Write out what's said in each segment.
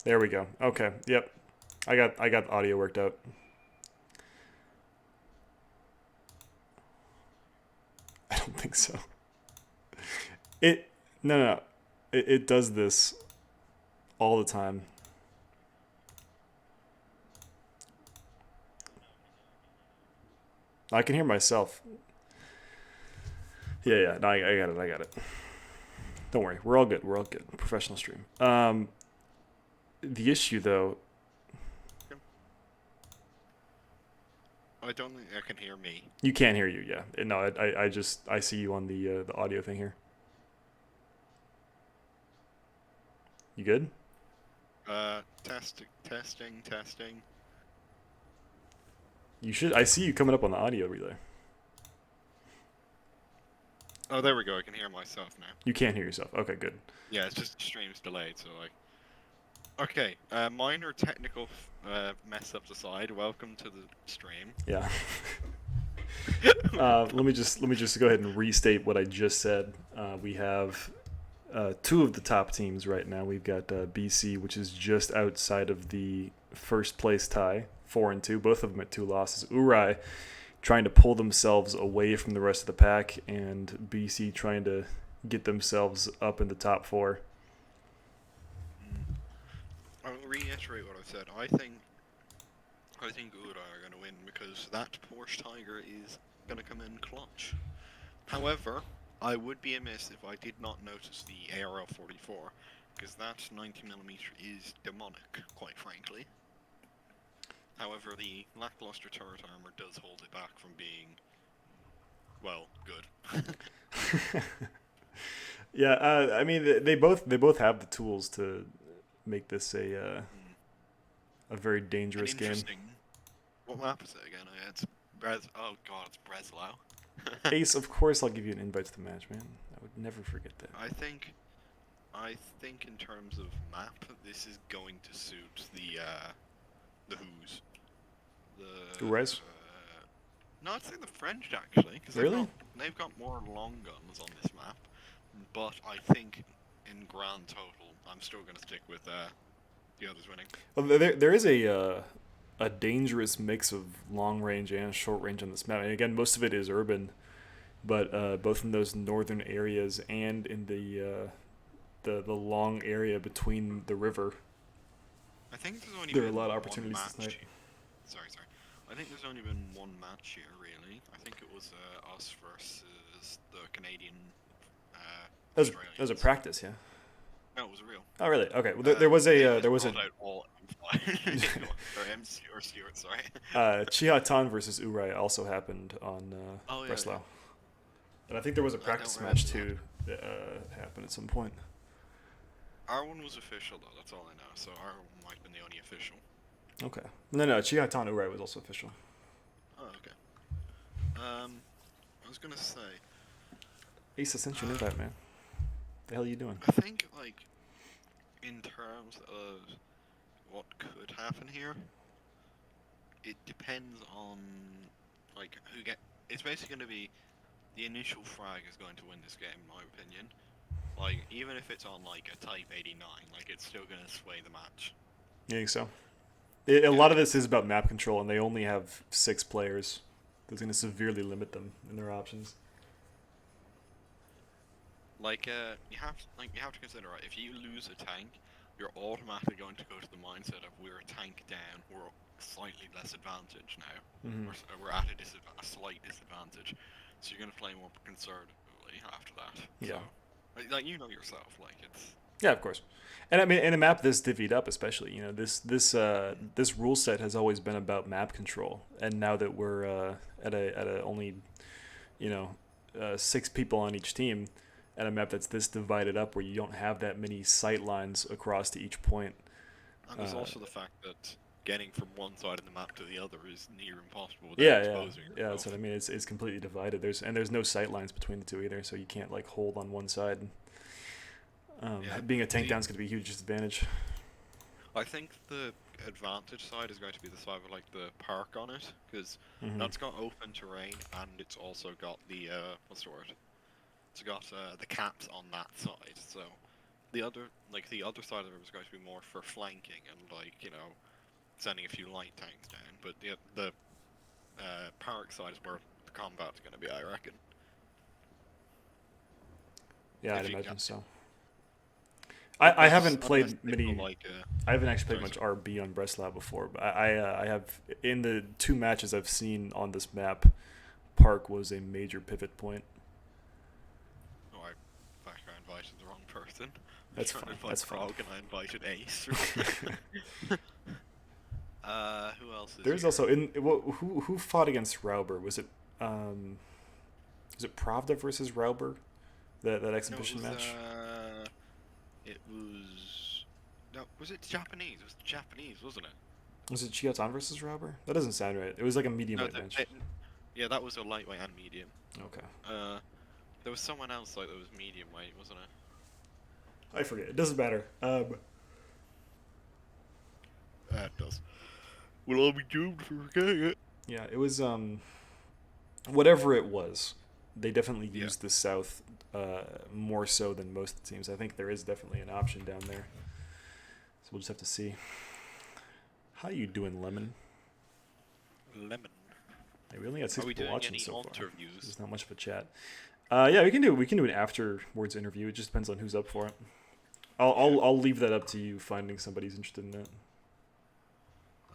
There we go. Okay. Yep. I got the audio worked out. I don't think so. It no no, no. It does this all the time. I can hear myself. Yeah, yeah. No, I got it. I got it. Don't worry. We're all good. We're all good. Professional stream. The issue though, I don't think I can hear me. you can't hear you. Yeah. No, I just I see you on the audio thing here. You good? Testing. You should. I see you coming up on the audio relay. Oh, there we go. I can hear myself now. You can't hear yourself. Okay, good. Yeah, it's just the stream's delayed, so like. Okay, minor technical mess ups aside, welcome to the stream. Yeah. Let me just go ahead and restate what I just said. We have two of the top teams right now. We've got BC, which is just outside of the first place tie, 4-2. Both of them at 2 losses. Ooarai trying to pull themselves away from the rest of the pack, and BC trying to get themselves up in the top four. I'll reiterate what I said. I think Ooarai are going to win because that Porsche Tiger is going to come in clutch. However, I would be amiss if I did not notice the ARL 44, because that 90mm is demonic, quite frankly. However, the lackluster turret armor does hold it back from being, well, good. Yeah, I mean they both have the tools to make this a very dangerous And game. interesting. What map is it again? It's Oh god, it's Breslau. Ace, of course I'll give you an invite to the match, man. I would never forget that. I think in terms of map, this is going to suit the Who's. Res? No, I'd say the French actually, because Really? they've got more long guns on this map. But I think in grand total, I'm still going to stick with the others winning. Well, there is a dangerous mix of long range and short range on this map. And again, most of it is urban, but both in those northern areas and in the long area between the river, I think there's only there are a been lot of one opportunities this match. night. Sorry. I think there's only been one match here, really. I think it was us versus the Canadian That was a Australians. practice, yeah. No, it was real. Oh, really? Okay. Well, there was a there was a Rolled out all M5 or MC or Stewart. Sorry. Chihatan versus Urai also happened on Oh yeah. Breslau, and I think there was a I don't practice remember match that. too that happened at some point. Our one was official though. That's all I know. So our one might have been the only official. Okay. No, Chihatan Urai was also official. Oh okay. I was gonna say. Ace, I sent you an invite, man. The hell are you doing? I think like in terms of what could happen here, it depends on like who get. It's basically going to be the initial frag is going to win this game, in my opinion. Like even if it's on like a Type 89, like it's still going to sway the match. You think so? A lot of this is about map control, and they only have 6 players. That's going to severely limit them in their options. Like you have to consider, right? If you lose a tank, you're automatically going to go to the mindset of we're a tank down, we're slightly less advantage now. Mm-hmm. We're at a slight disadvantage. So you're going to play more conservatively after that. Yeah. So, like you know yourself, like it's. Yeah, of course. And I mean, in a map this divvied up, especially, this rule set has always been about map control, and now that we're at a only, 6 people on each team, at a map that's this divided up, where you don't have that many sight lines across to each point. And there's also the fact that getting from one side of the map to the other is near impossible without Yeah, exposing yourself. yeah. That's what I mean. It's completely divided. There's no sight lines between the two either, so you can't like hold on one side. Being a tank down is going to be a huge disadvantage. I think the advantage side is going to be the side with like the park on it, because that's got open terrain and it's also got the what's the word? It's got the caps on that side, so the other side of it was going to be more for flanking and like sending a few light tanks down. But the park side is where the combat's going to be, I reckon. Yeah, I'd If you imagine can. so. I haven't Unless played they go many. like I haven't actually played sorry, much RB on Breslau before, but I have in the 2 matches I've seen on this map, Park was a major pivot point. oh, I invited the wrong person. I was That's trying to fine. invite That's fine. Krog and I invited Ace. Who else is There's here? also who fought against Rauber? Was it Pravda versus Rauber? That No, exhibition match? it was. No, was it Japanese? It was Japanese, wasn't it? Was it Chiotan versus Rauber? That doesn't sound right. It was like a medium No, weight match. yeah, that was a lightweight and medium. Okay. There was someone else like that was medium weight, wasn't it? I forget. It doesn't matter. It does. We'll all be doomed for forgetting it. Yeah, it was whatever it was. They definitely Yeah. used the South more so than most of the teams. I think there is definitely an option down there. So we'll just have to see. How you doing, Lemon? Lemon. Hey, we only got 6 Are we people doing watching any so far. interviews? There's not much of a chat. Yeah, we can do an afterwards interview. It just depends on who's up for it. I'll leave that up to you finding somebody who's interested in it.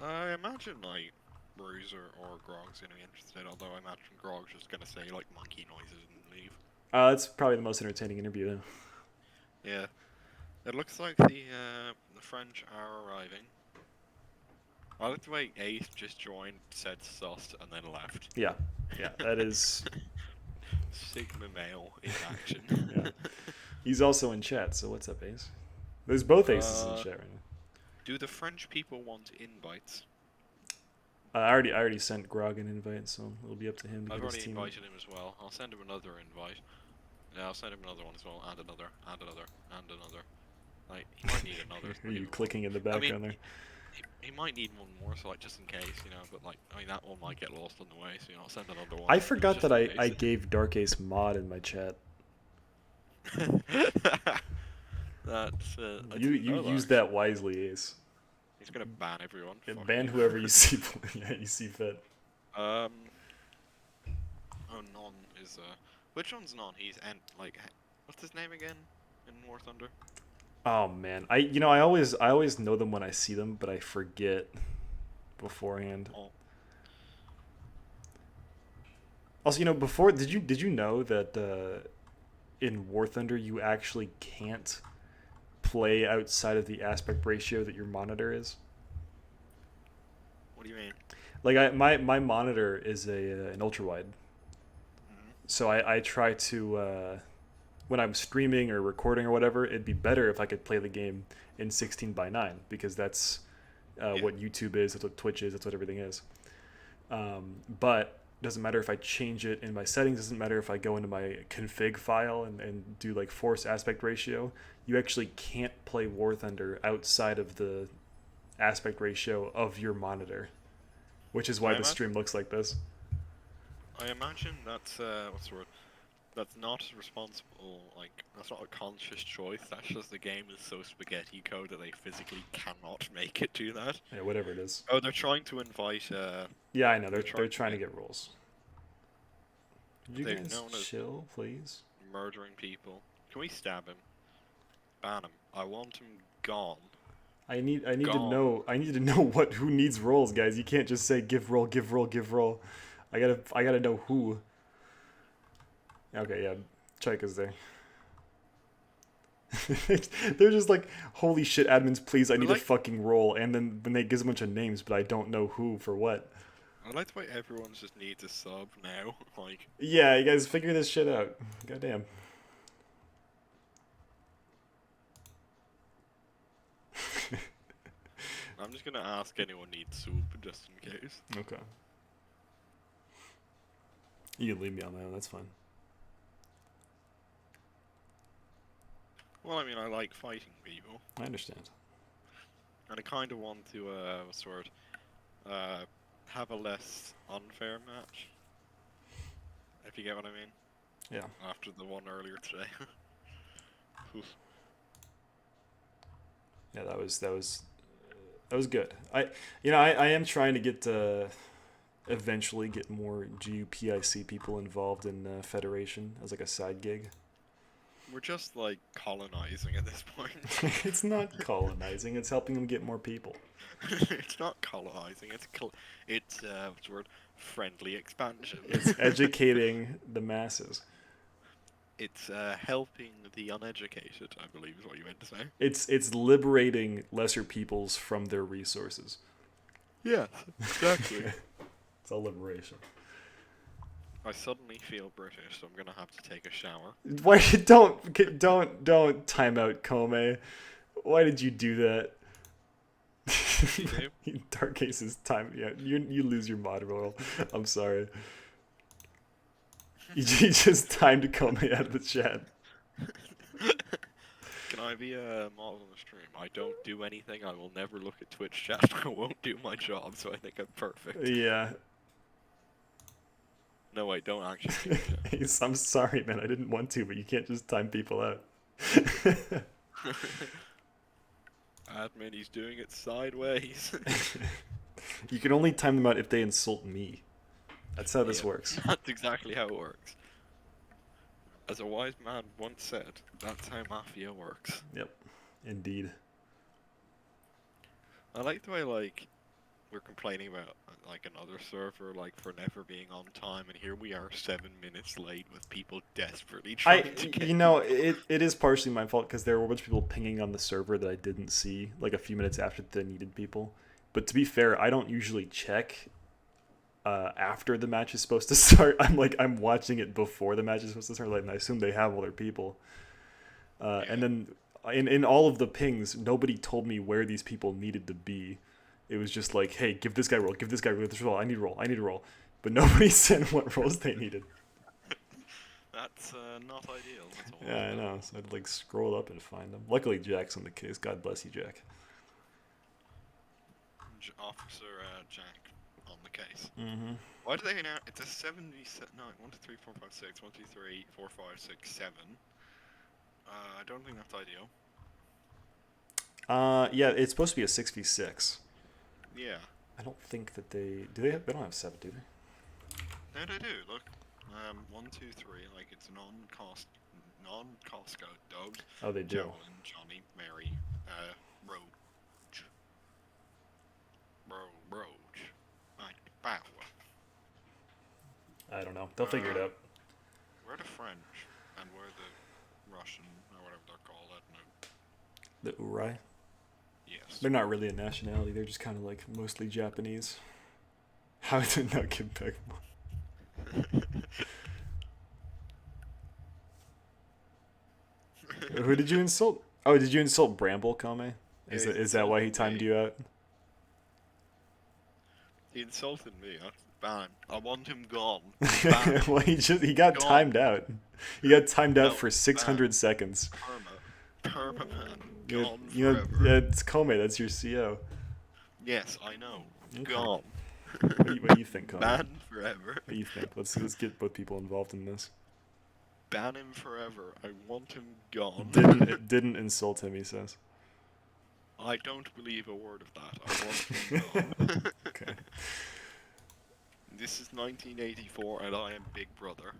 I imagine like Bruiser or Grog's gonna be interested, although I imagine Grog's just gonna say like monkey noises and leave. That's probably the most entertaining interview though. Yeah. It looks like the French are arriving. I like the way Ace just joined, said sus, and then left. Yeah, that is. Sigma male in action. Yeah. He's also in chat, so what's up, Ace? There's both Aces in chat right now. Do the French people want invites? I already sent Grog an invite, so it'll be up to him to I've get his already team. invited him as well. I'll send him another invite. Yeah, I'll send him another one as well, and another, and another, and another. Like, he might need another. Are you clicking in the background there? He might need one more, so like just in case, but like, that one might get lost on the way, so I'll send another one. I forgot that I case. gave Dark Ace mod in my chat. That's You use that wisely, Ace. He's gonna ban everyone. Ban whoever you see. Yeah, you see fit. Oh, Non is which one's Non? He's what's his name again in War Thunder? Oh man, I always know them when I see them, but I forget beforehand. Oh. Also, before did you know that in War Thunder you actually can't play outside of the aspect ratio that your monitor is? What do you mean? Like my monitor is an ultra wide, so I try to when I'm streaming or recording or whatever, it'd be better if I could play the game in 16:9 because that's what YouTube is, that's what Twitch is, that's what everything is. But it doesn't matter if I change it in my settings, doesn't matter if I go into my config file and do like force aspect ratio. You actually can't play War Thunder outside of the aspect ratio of your monitor, which is why the stream looks like this. I imagine that's what's the word? That's not responsible. Like that's not a conscious choice. That's just the game is so spaghetti code that they physically cannot make it do that. Yeah, whatever it is. Oh, they're trying to invite. Yeah, I know. They're trying to get rules. Could you guys chill, please? Murdering people. Can we stab him? Ban him. I want him gone. I need to know who needs rolls, guys. You can't just say give roll, give roll, give roll. I gotta know who. Okay, yeah, Chaika's there. They're just like, holy shit, admins, please, I need a fucking roll. And then they give a bunch of names, but I don't know who for what. I like the way everyone just needs a sub now. Like. Yeah, you guys figure this shit out. Goddamn. I'm just gonna ask anyone needs soup just in case. Okay. You can leave me on my own, that's fine. Well, I mean, I like fighting people. I understand. And I kind of want to, have a less unfair match. If you get what I mean. Yeah. After the one earlier today. Yeah, that was good. I am trying to get eventually get more GUPIC people involved in Federation as like a side gig. We're just like colonizing at this point. It's not colonizing; it's helping them get more people. It's not colonizing. It's what's the word? Friendly expansion. It's educating the masses. It's helping the uneducated, I believe is what you meant to say. It's liberating lesser peoples from their resources. Yes, exactly. It's all liberation. I suddenly feel British, so I'm gonna have to take a shower. Why don't time out, Kome. Why did you do that? Dark Ace's time. Yeah, you lose your mod roll. I'm sorry. You just timed Kome out of the chat. Can I be a model on the stream? I don't do anything. I will never look at Twitch chat. I won't do my job, so I think I'm perfect. Yeah. No, wait, don't actually. I'm sorry, man. I didn't want to, but you can't just time people out. Admin, he's doing it sideways. You can only time them out if they insult me. That's how this works. That's exactly how it works. As a wise man once said, that's how Mafia works. Yep, indeed. I like the way, like, we're complaining about, like, another server, like, for never being on time, and here we are 7 minutes late with people desperately trying to get it is partially my fault because there were a bunch of people pinging on the server that I didn't see, like, a few minutes after they needed people. But to be fair, I don't usually check after the match is supposed to start. I'm watching it before the match is supposed to start, like, and I assume they have all their people. And then in all of the pings, nobody told me where these people needed to be. It was just like, hey, give this guy a roll, give this guy this roll, I need a roll. But nobody said what rolls they needed. That's not ideal at all. Yeah, I know. So I'd like scroll up and find them. Luckily, Jack's on the case. God bless you, Jack. Officer Jack on the case. Mm-hmm. Why do they now? It's a 79. 1, 2, 3, 4, 5, 6. 1, 2, 3, 4, 5, 6, 7. I don't think that's ideal. Yeah, it's supposed to be a 6v6. Yeah. I don't think that they do. They don't have 7, do they? No, they do. Look, 1, 2, 3. Like it's non-Costco dogs. Oh, they do. Joe and Johnny, Mary, Roach, Roach, Bow. I don't know. They'll figure it out. We're the French, and we're the Russian, or whatever they're called. I don't know. The Ooarai? Yes. They're not really a nationality. They're just kind of like mostly Japanese. How did not get back? Who did you insult? Oh, did you insult Bramble, Kame? Is that why he timed you out? He insulted me. That's bad. I want him gone. Well, he got gone. Timed out. He got timed out for 600 seconds. Perma man. Gone forever. Yeah, it's Kome. That's your CO. Yes, I know. Okay. Gone. What do you think, Kome? Ban forever. What do you think? Let's get both people involved in this. Ban him forever. I want him gone. Didn't insult him, he says. I don't believe a word of that. I want him gone. Okay. This is 1984 and I am Big Brother.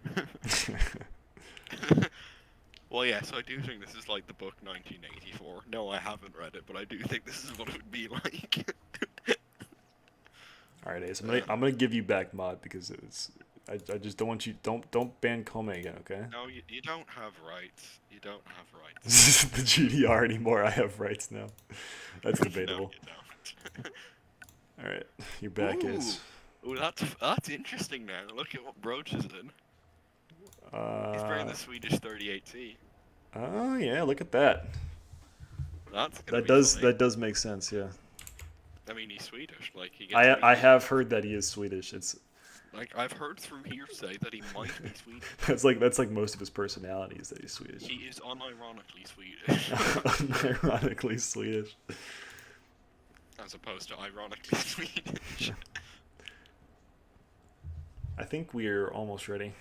Well, yes, I do think this is like the book 1984. No, I haven't read it, but I do think this is what it would be like. All right, Ace. I'm gonna give you back mod because it's. I just don't want you. Don't ban Kome again, okay? No, you don't have rights. You don't have rights. This isn't the GDR anymore. I have rights now. That's debatable. No, you don't. All right, you're back, Ace. Ooh, that's interesting now. Look at what Broach is in. He's wearing the Swedish 38T. Oh yeah, look at that. That does make sense, yeah. I mean, he's Swedish. Like he. I have heard that he is Swedish. It's like I've heard through hearsay that he might be Swedish. that's like most of his personality is that he's Swedish. He is unironically Swedish. Unironically Swedish. As opposed to ironically Swedish. I think we're almost ready.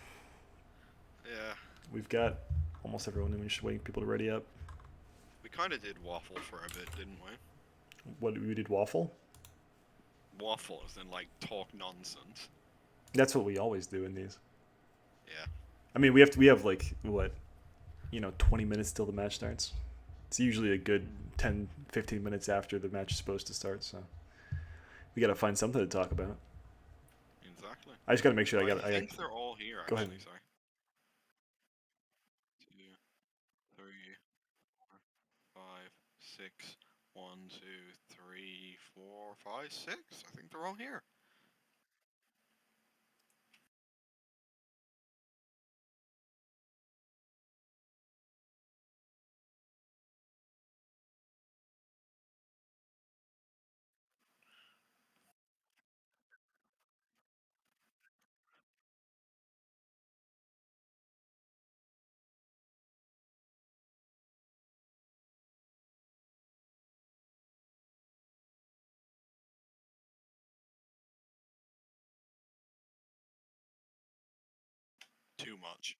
Yeah. We've got almost everyone, and we're just waiting for people to ready up. We kind of did waffle for a bit, didn't we? What we did waffle? Waffle as in like talk nonsense. That's what we always do in these. Yeah. I mean, we have like what, 20 minutes till the match starts. It's usually a good 10, 15 minutes after the match is supposed to start, so we got to find something to talk about. Exactly. I just got to make sure I I got. think they're all here Go ahead. actually. Sorry. 2, 3, 5, 6. 1, 2, 3, 4, 5, 6. I think they're all here. Too much.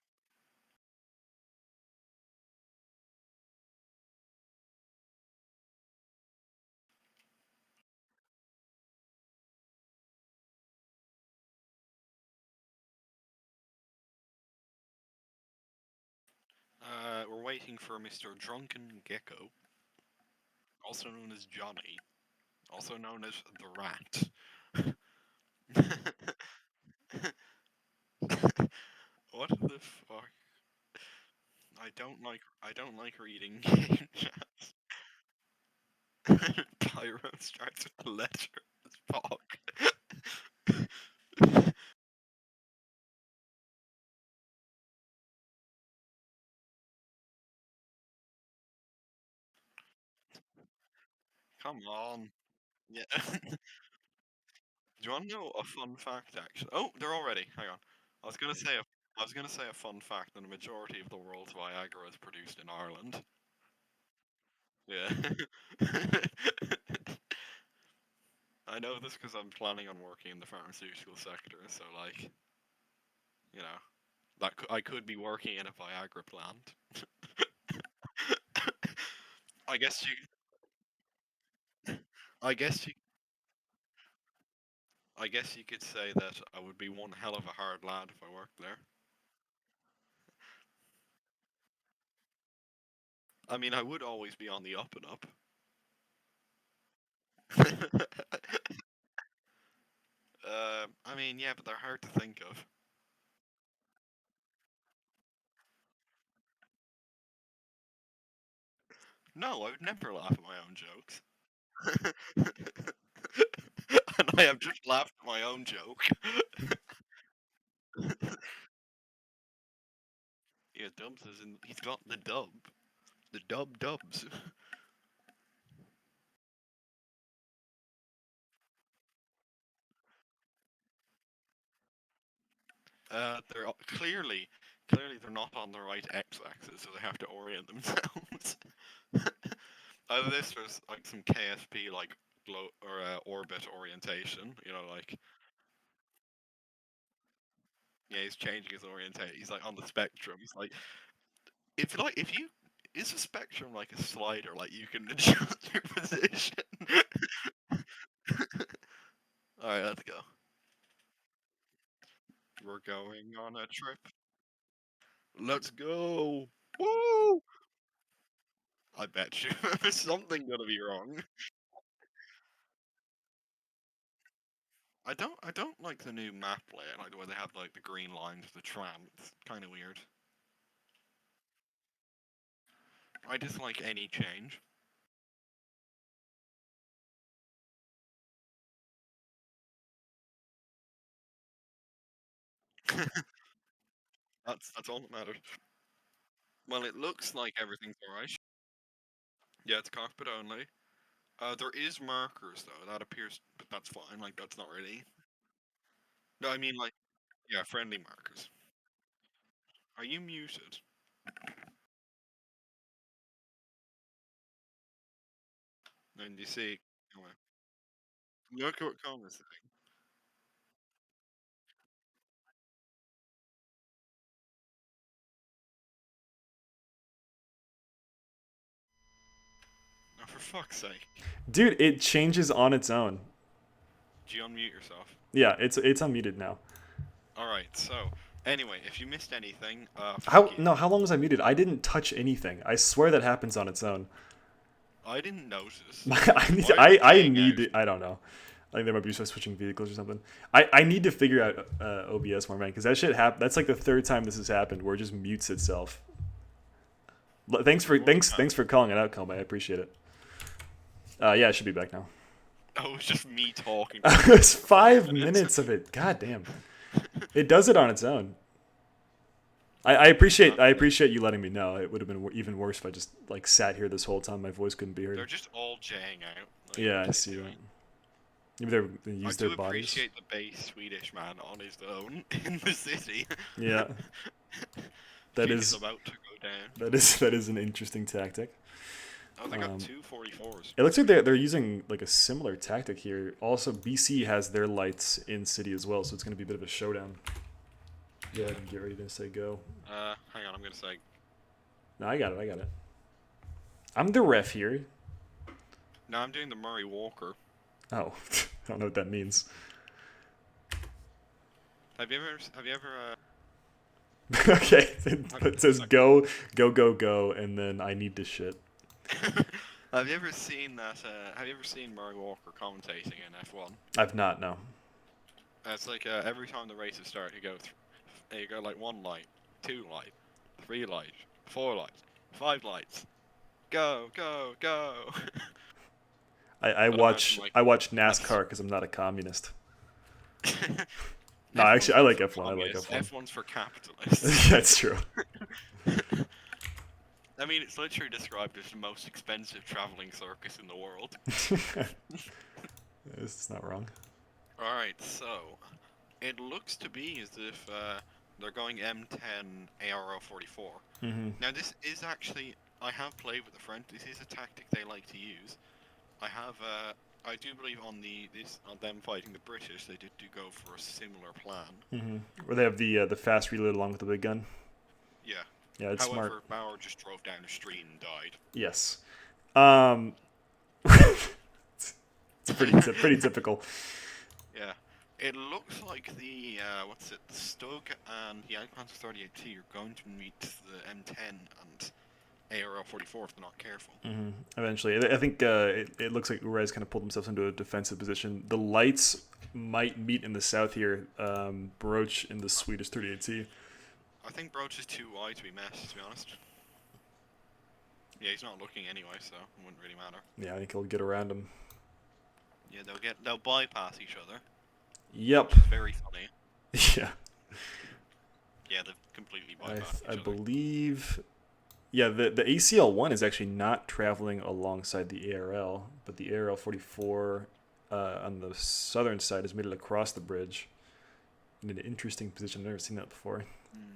We're waiting for Mr. Drunken Gecko, also known as Johnny, also known as the Rat. What the fuck? I don't like reading game chats. Pyro starts with the letter as fuck. Come on. Yeah. Do you want to know a fun fact actually? Oh, they're all ready. Hang on. I was gonna say a fun fact that the majority of the world's Viagra is produced in Ireland. Yeah. I know this because I'm planning on working in the pharmaceutical sector, so like, you know, I could be working in a Viagra plant. I guess you, I guess you, I guess you could say that I would be one hell of a hard lad if I worked there. I mean, I would always be on the up and up. I mean, yeah, but they're hard to think of. No, I would never laugh at my own jokes. And I have just laughed at my own joke. Yeah, Dubs is in. He's got the dub. The dubs. Clearly they're not on the right x-axis, so they have to orient themselves. Either this or like some KSP like orbit orientation. Like yeah, he's changing his orientation. He's like on the spectrum. He's like if you is a spectrum like a slider, like you can adjust your position. All right, let's go. We're going on a trip. Let's go. Woo! I bet you there's something gonna be wrong. I don't like the new map layout, like where they have like the green lines of the tram. It's kind of weird. I dislike any change. That's all that matters. Well, it looks like everything's alright. Yeah, it's cockpit only. There is markers though. That appears, but that's fine. Like that's not really. No, I mean like yeah, friendly markers. Are you muted? And you see, come on. Look at what Colin's saying. for fuck's sake. Dude, it changes on its own. Did you unmute yourself? Yeah, it's unmuted now. Alright, so, anyway, if you missed anything, How fuck you. no? How long was I muted? I didn't touch anything. I swear that happens on its own. I didn't notice. I need. Why are you I paying need. out? To, I don't know. I think there might be switching vehicles or something. I need to figure out OBS more, man, because that shit happened. That's like the third time this has happened where it just mutes itself. Thanks for calling it out, Kelma. I appreciate it. Yeah, I should be back now. Oh, it's just me talking. It's 5 minutes of it. God damn. It does it on its own. I appreciate you letting me know. It would have been even worse if I just like sat here this whole time. My voice couldn't be They're heard. just all jaying out. Like, Yeah, I what see are you that. doing? Maybe they use I their do bodies. appreciate the base Swedish man on his own in the city. Yeah, that He's is about to go down. that is an interesting tactic. Oh, they got Um, two 44s. It looks like they're using like a similar tactic here. Also, BC has their lights in city as well, so it's going to be a bit of a showdown. Go ahead and get ready to say go. Hang on, I'm gonna say. No, I got it. I'm the ref here. No, I'm doing the Murray Walker. Oh, I don't know what that means. Have you ever? Okay, it says go, and then I need to shit. Have you ever seen that? Have you ever seen Murray Walker commentating in F1? I've not, no. It's like every time the races start, you go like 1 light, 2 light, 3 light, 4 lights, 5 lights, go, go, go. I watch NASCAR because I'm not a communist. No, actually, I like F1. I like F1. F1's for capitalists. That's true. I mean, it's literally described as the most expensive traveling circus in the world. It's not wrong. Alright, so it looks to be as if they're going M10 ARO 44. Mm-hmm. Now this is actually, I have played with the French. This is a tactic they like to use. I do believe on them fighting the British, they did go for a similar plan. Mm-hmm. Where they have the fast reload along with the big gun. Yeah. Yeah, it's However, smart. Bauer just drove down the street and died. Yes. It's pretty typical. Yeah. It looks like the Stug and the Panzer 38T are going to meet the M10 and ARL 44 if they're not careful. Mm-hmm. Eventually, I think it looks like Ooarai's kind of pulled themselves into a defensive position. The lights might meet in the south here. Broach in the Swedish 38T. I think Broach is too wide to be messed, to be honest. Yeah, he's not looking anyway, so it wouldn't really matter. Yeah, I think he'll get around him. Yeah, they'll bypass each other. Yep. Which is very funny. Yeah. Yeah, they've completely bypassed I each other. believe. Yeah, the ACL-1 is actually not traveling alongside the ARL, but the ARL 44 on the southern side has made it across the bridge in an interesting position. I've never seen that before. Mm.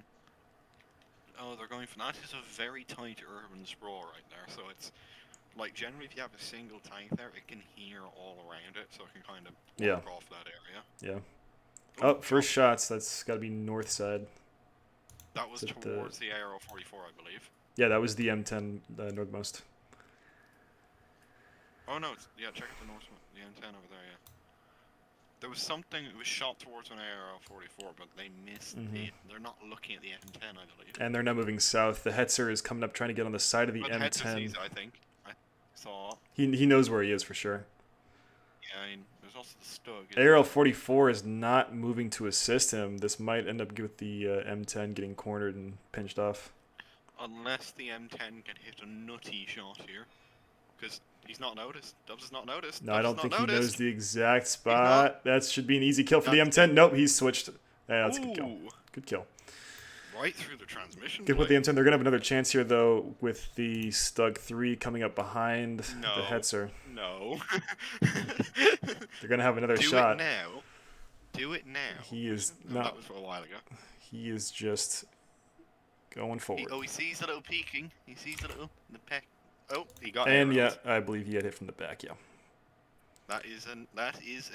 Oh, they're going for that. Is a very tight urban sprawl right there, so it's like generally if you have a single tank there, it can hear all around it, so it can kind of block off that area. Yeah. Oh, first shots. That's got to be north side. That was towards the ARO 44, I believe. Yeah, that was the M10 northmost. Oh no, check out the north one, the M10 over there, yeah. There was something, it was shot towards an ARO 44, but they missed it. They're not looking at the M10, I believe. And they're now moving south. The Hetzer is coming up trying to get on the side of the M10. Hetzer sees it, I think. I saw. He knows where he is for sure. Yeah, I mean, there's also the Stug. ARL 44 is not moving to assist him. This might end up with the M10 getting cornered and pinched off. Unless the M10 can hit a nutty shot here. Because he's not noticed. Dubs has not noticed. No, I don't think he knows the exact spot. That should be an easy kill for the M10. Nope, he's switched. Yeah, that's a good kill. Good kill. Right through the transmission. Good with the M10. They're going to have another chance here, though, with the Stug 3 coming up behind the Hetzer. No. They're going to have another shot. Do it now. Do it now. He is not. That was a while ago. He is just going forward. He sees a little peeking. He sees a little in the peck. Oh, he got And arrows. yeah, I believe he had hit from the back, yeah. That is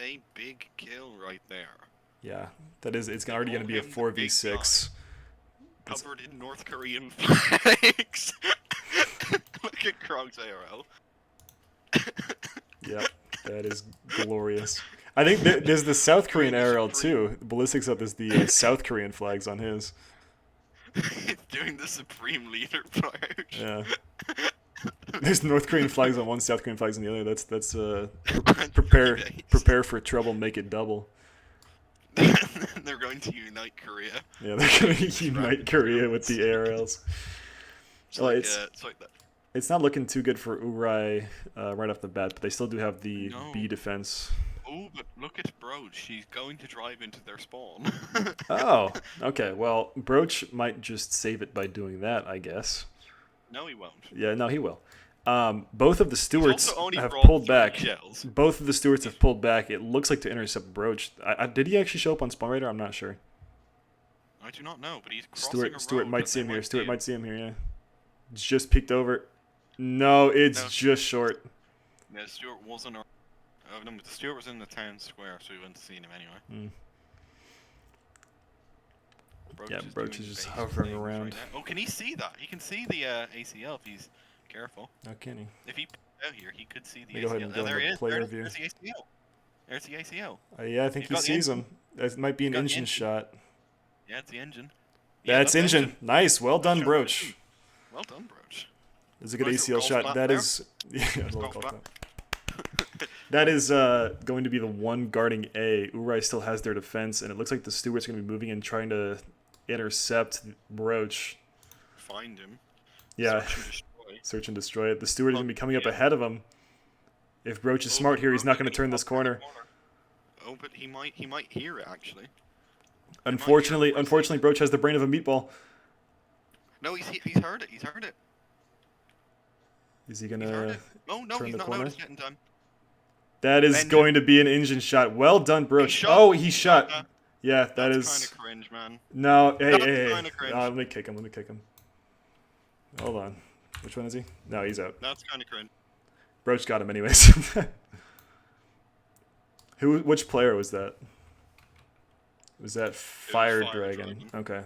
a big kill right there. Yeah, that is. It's already going to be a 4v6. Covered in North Korean flags. Look at Krog's ARL. Yep, that is glorious. I think there's the South Korean aerial too. Ballistics up is the South Korean flags on his. It's doing the supreme leader approach. Yeah. There's North Korean flags on one, South Korean flags on the other. That's prepare Based. prepare for trouble, make it double. They're going to unite Korea. Yeah, they're gonna Using this unite rapid Korea with drones. the ARLs. Well, It's like that. it's not looking too good for Ooarai right off the bat, but they still do have the No. B defense. Oh, but look at Broach. She's going to drive into their spawn. Oh, okay. Well, Broach might just save it by doing that, I guess. No, he won't. Yeah, no, he will. Both of the Stewarts also only have brought pulled 3 back. shells. Both of the Stewarts have pulled back. It looks like to intercept Broach. Did he actually show up on Spawn Radar? I'm not sure. I do not know, but he's crossing a Stewart road might that see they him here. might Stewart see might see him here, yeah. It's just peeked over. No, it's No. just short. Yeah, Stuart wasn't. Oh no, but the Stuart was in the town square, so we wouldn't have seen him anyway. Yeah, Broach doing is just basic hovering things around. now. Oh, can he see that? He can see the ACL if he's careful. Oh, can he? If he out here, he could see the Let me ACL. go ahead and go There he into is. player There's view. the ACL. There's the ACL. Yeah, I think You've he got the sees engine. him. That might be an You've got the engine engine. shot. Yeah, it's the engine. Yeah, That's engine. Nice. Well done, Shot Broach. engine. Well done, Broach. It's a good Nice little ACL golf shot. clap That there. is. Yeah, a little Golf golf clap. clap. That is going to be the one guarding A. Ooarai still has their defense, and it looks like the Stewart's going to be moving in, trying to intercept Broach. Find him. Yeah, Search and destroy. search and destroy it. The Stewart is going to be coming up Yeah. ahead of him. If Broach is smart here, he's not going to turn this corner. Oh, but he might hear it actually. Unfortunately, Broach has the brain of a meatball. No, he's heard it. He's heard it. Is he He's heard gonna it. No, turn he's the not corner? noticed yet in time. That is Engine. going to be an engine shot. Well done, Broach. shot. Oh, he shot. Yeah, That's that kind is. of cringe, man. No, hey, That's hey, kinda cringe. let me kick him. Hold on. Which one is he? No, he's out. That's kind of cringe. Broach got him anyways. Which player was that? Was that Fire Dragon? Okay.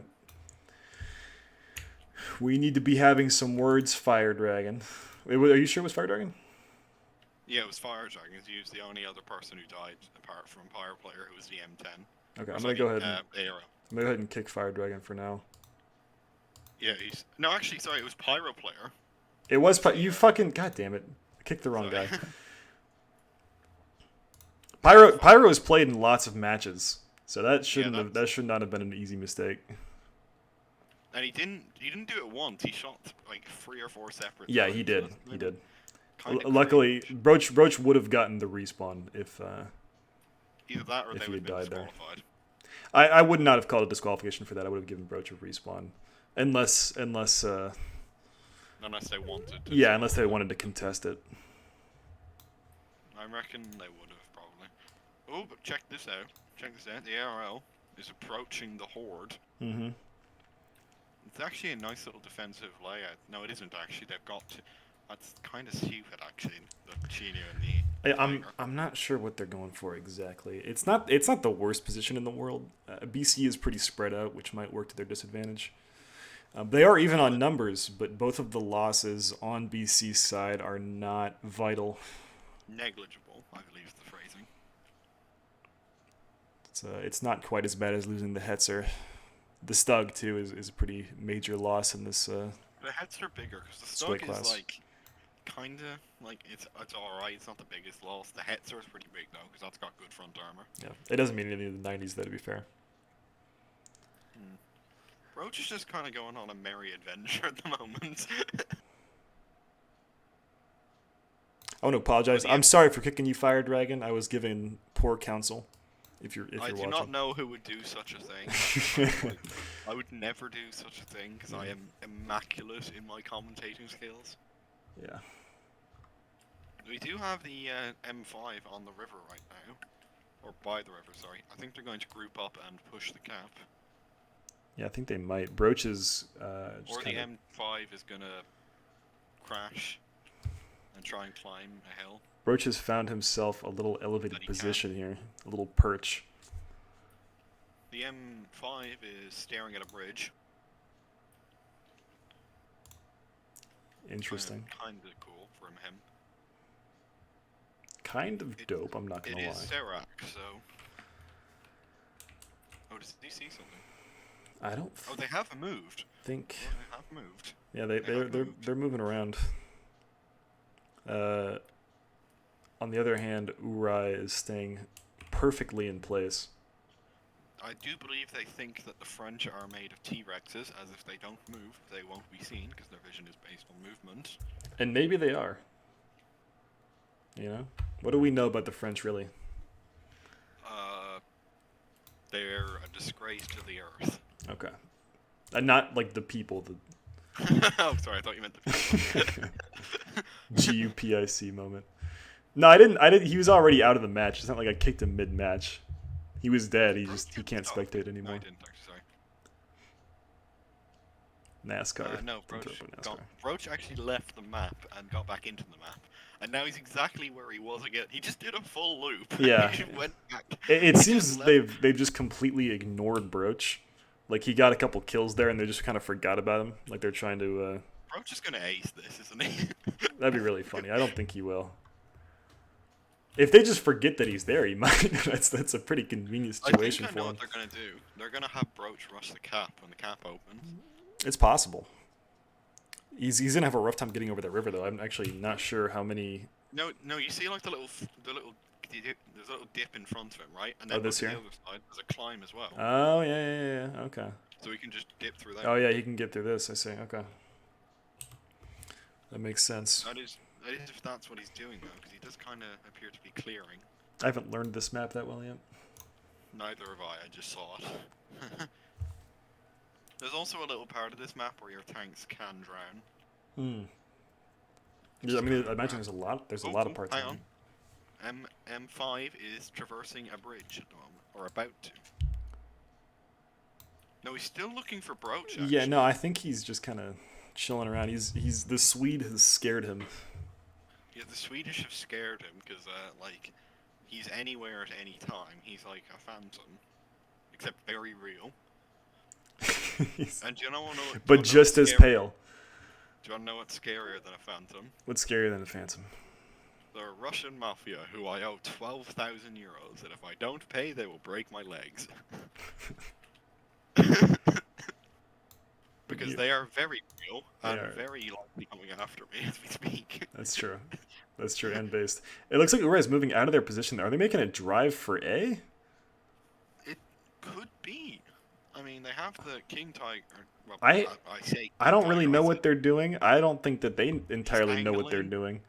We need to be having some words, Fire Dragon. Wait, are you sure it was Fire Dragon? Yeah, it was Fire Dragon. He was the only other person who died apart from Pyro Player, who was the M10. Okay, I'm gonna go ahead. Arrow. I'm gonna go ahead and kick Fire Dragon for now. Yeah, he's no, actually, sorry, it was Pyro Player. It was you fucking god damn it! I kicked the wrong Sorry. guy. Pyro has played in lots of matches, so that that should not have been an easy mistake. And he didn't do it once. He shot like 3 or 4 separate. Yeah, times, he so did. that's He did. kinda Luckily, cringe. Broach would have gotten the respawn if Either that or if they he would had have been died there. disqualified. I would not have called a disqualification for that. I would have given Broach a respawn, unless Unless they wanted to. yeah, unless they wanted to contest it. I reckon they would have probably. Oh, but check this out. Check this out. The ARL is approaching the horde. Mm-hmm. It's actually a nice little defensive layout. No, it isn't actually. They've got to. That's kind of stupid actually. The Chino and the. Tiger. I'm not sure what they're going for exactly. It's not the worst position in the world. BC is pretty spread out, which might work to their disadvantage. They are even on numbers, but both of the losses on BC's side are not vital. Negligible, I believe is the phrasing. It's not quite as bad as losing the Hetzer. The Stug too is a pretty major loss in this. The heads are bigger because the Sway Stug class. is like, kinda like it's alright. It's not the biggest loss. The Hetzer is pretty big though because that's got good front armor. Yeah, it doesn't mean anything in the 90s though, to be fair. Roach is just kind of going on a merry adventure at the moment. I want to apologize. But yeah. I'm sorry for kicking you, Fire Dragon. I was given poor counsel. If you're I do watching. not know who would do such a thing. I would never do such a thing because I am immaculate in my commentating skills. Yeah. We do have the M5 on the river right now, or by the river. Sorry. I think they're going to group up and push the cap. Yeah, I think they might. Broach is just Or the kinda- M5 is gonna crash and try and climb a hill. Broach has found himself a little elevated That he can. position here, a little perch. The M5 is staring at a bridge. Interesting. Kind of cool from him. kind of dope, I'm not It gonna is lie. Serac, so. Oh, does he see something? I don't Oh, they have moved. think. Oh, they have moved. Yeah, They have moved. they're moving around. Uh, on the other hand, Ooarai is staying perfectly in place. I do believe they think that the French are made of T-Rexes, as if they don't move, they won't be seen, because their vision is based on movement. And maybe they are. You know? What do we know about the French, really? They're a disgrace to the earth. Okay. Not like the people, the Oh, sorry, I thought you meant the people. GUPIC moment. No, I didn't. He was already out of the match. It's not like I kicked him mid-match. He was dead. He can't spectate anymore. No, I didn't, actually, sorry. NASCAR. No, Don't throw up a NASCAR. Broach actually left the map and got back into the map. And now he's exactly where he was again. He just did a full loop. Yeah. He went back. It seems they've just completely ignored Broach. Like, he got a couple kills there, and they just kind of forgot about him. Like, they're trying to... Broach is going to ace this, isn't he? That'd be really funny. I don't think he will. If they just forget that he's there, he might. That's a pretty convenient situation for him. I know what they're going to do. They're going to have Broach rush the cap when the cap opens. It's possible. He's going to have a rough time getting over the river, though. I'm actually not sure how many... No, you see like there's a little dip in front of him, right? And then this on here? the other side, there's a climb as well. Oh, yeah. Okay. So he can just dip through there. Oh, yeah, he can get through this, I see. Okay. That makes sense. That is if that's what he's doing, though, because he does kind of appear to be clearing. I haven't learned this map that well yet. Neither have I just saw it. There's also a little part of this map where your tanks can drown. Yeah, I mean, I imagine there's a lot of parts. Hang on. M5 is traversing a bridge at the moment, or about to. No, he's still looking for Broach, actually. Yeah, no, I think he's just kind of chilling around. He's the Swede has scared him. Yeah, the Swedish have scared him because, like, he's anywhere at any time. He's like a phantom, except very real. And do you know what? But just as pale. Do you want to know what's scarier than a phantom? What's scarier than a phantom? The Russian mafia, who I owe 12,000 euros, and if I don't pay, they will break my legs. Because they are very real and very likely coming after me as we speak. That's true. That's true, and based. It looks like Ooarai is moving out of their position there. Are they making a drive for A? It could be. I mean, they have the King Tiger. Well, I don't really know what they're doing. I don't think that they entirely know what they're doing.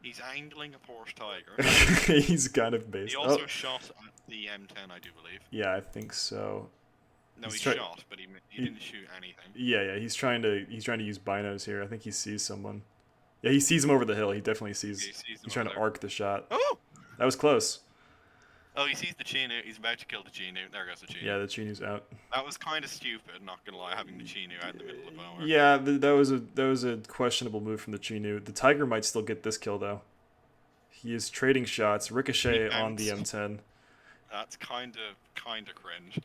He's angling a Porsche Tiger. He's kind of based. He also shot at the M10, I do believe. Yeah, I think so. No, he shot, but he didn't shoot anything. Yeah, he's trying to use binos here. I think he sees someone. Yeah, he sees him over the hill. He definitely sees. He's trying to arc the shot. Oh! That was close. Oh, he sees the Chinu. He's about to kill the Chinu. There goes the Chinu. Yeah, the Chinu's out. That was kind of stupid, not gonna lie, having the Chinu out in the middle of nowhere. Yeah, that was a questionable move from the Chinu. The Tiger might still get this kill though. He is trading shots. Ricochet on the M10. That's kind of cringe.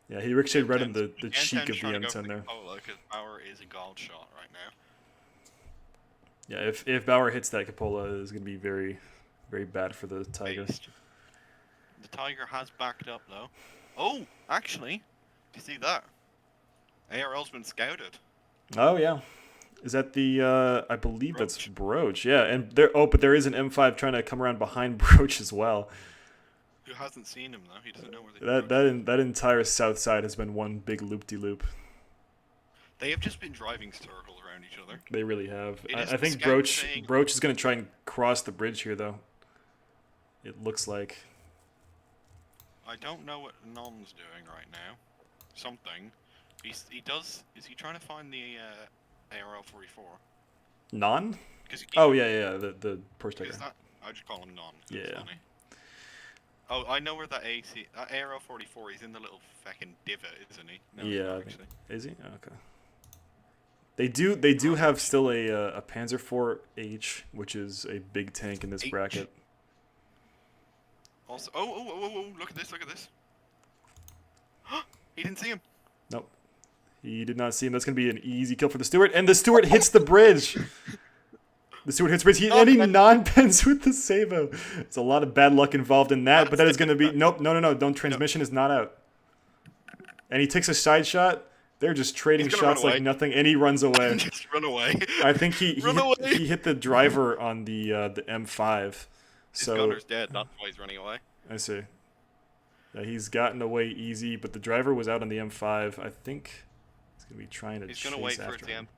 Yeah, he ricocheted right in the cheek of the M10 there. Because Bauer is a gold shot right now. Yeah, if Bauer hits that, Capola is going to be very, very bad for the Tiger. The Tiger has backed up though. Oh, actually, do you see that? ARL's been scouted. Oh yeah, is that the? I believe that's Broach. Yeah, and there. Oh, but there is an M5 trying to come around behind Broach as well. Who hasn't seen him though? He doesn't know where that entire south side has been one big loop-de-loop. They have just been driving circles around each other. They really have. I think Broach is going to try and cross the bridge here though. It looks like. I don't know what Non's doing right now. Something. He does. Is he trying to find the ARL-44? Non? Oh yeah. The Porsche Tiger. I just call him Non. Yeah. Funny. Oh, I know where that ARL-44. He's in the little fucking divot, isn't he? No, yeah. Actually. Is he? Oh, okay. They do have still a Panzer IV-H, which is a big tank in this bracket. Also, oh! Look at this! He didn't see him. Nope. He did not see him. That's going to be an easy kill for the Stewart, and the Stewart hits the bridge. The Stewart hits Brits. Oh, And he man. non-pens with the Sabo. There's a lot of bad luck involved in that, but that is going to be... That's- Nope, no. Don't. Transmission is not out. And he takes a side shot. They're just trading He's gonna run shots like away. nothing, and he runs away. Just run away. I think Run away. he hit the driver on the M5. His So gunner's dead. That's why he's running away. I see. Yeah, he's gotten away easy, but the driver was out on the M5. I think he's gonna be trying to He's chase gonna wait for after the him.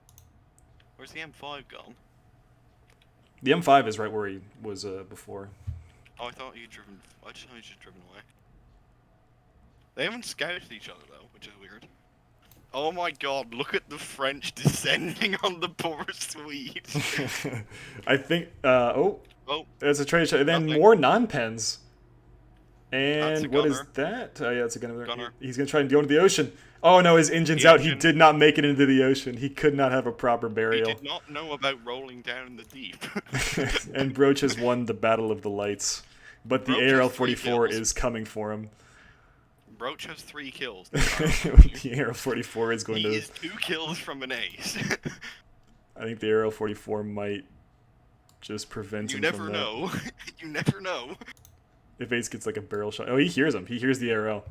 Where's the M5 gone? The M5 is right where he was before. Oh, I thought you'd driven. I just thought you'd just driven away. They haven't scouted each other though, which is weird. Oh my god! Look at the French descending on the poor Swedes. I think. Oh, There's a trade shot. And then Nothing. more non-pens. That's a And what is gunner. that? Oh yeah, it's a gunner. Gunner. He's gonna try and go into the ocean. Oh no, his engine's The out. He engine- did not make it into the ocean. He could not have a proper he burial. did not know about rolling down in the deep. And Broach has won the Battle of the Lights. But the Broach has 3 ARL-44 kills. is coming for him. Broach has 3 kills. The ARL-44 is going He to... is 2 kills from an ace. I think the ARL-44 might just prevent You him never from know. You never know. that. If Ace gets like a barrel shot. Oh, he hears him. He hears the ARL.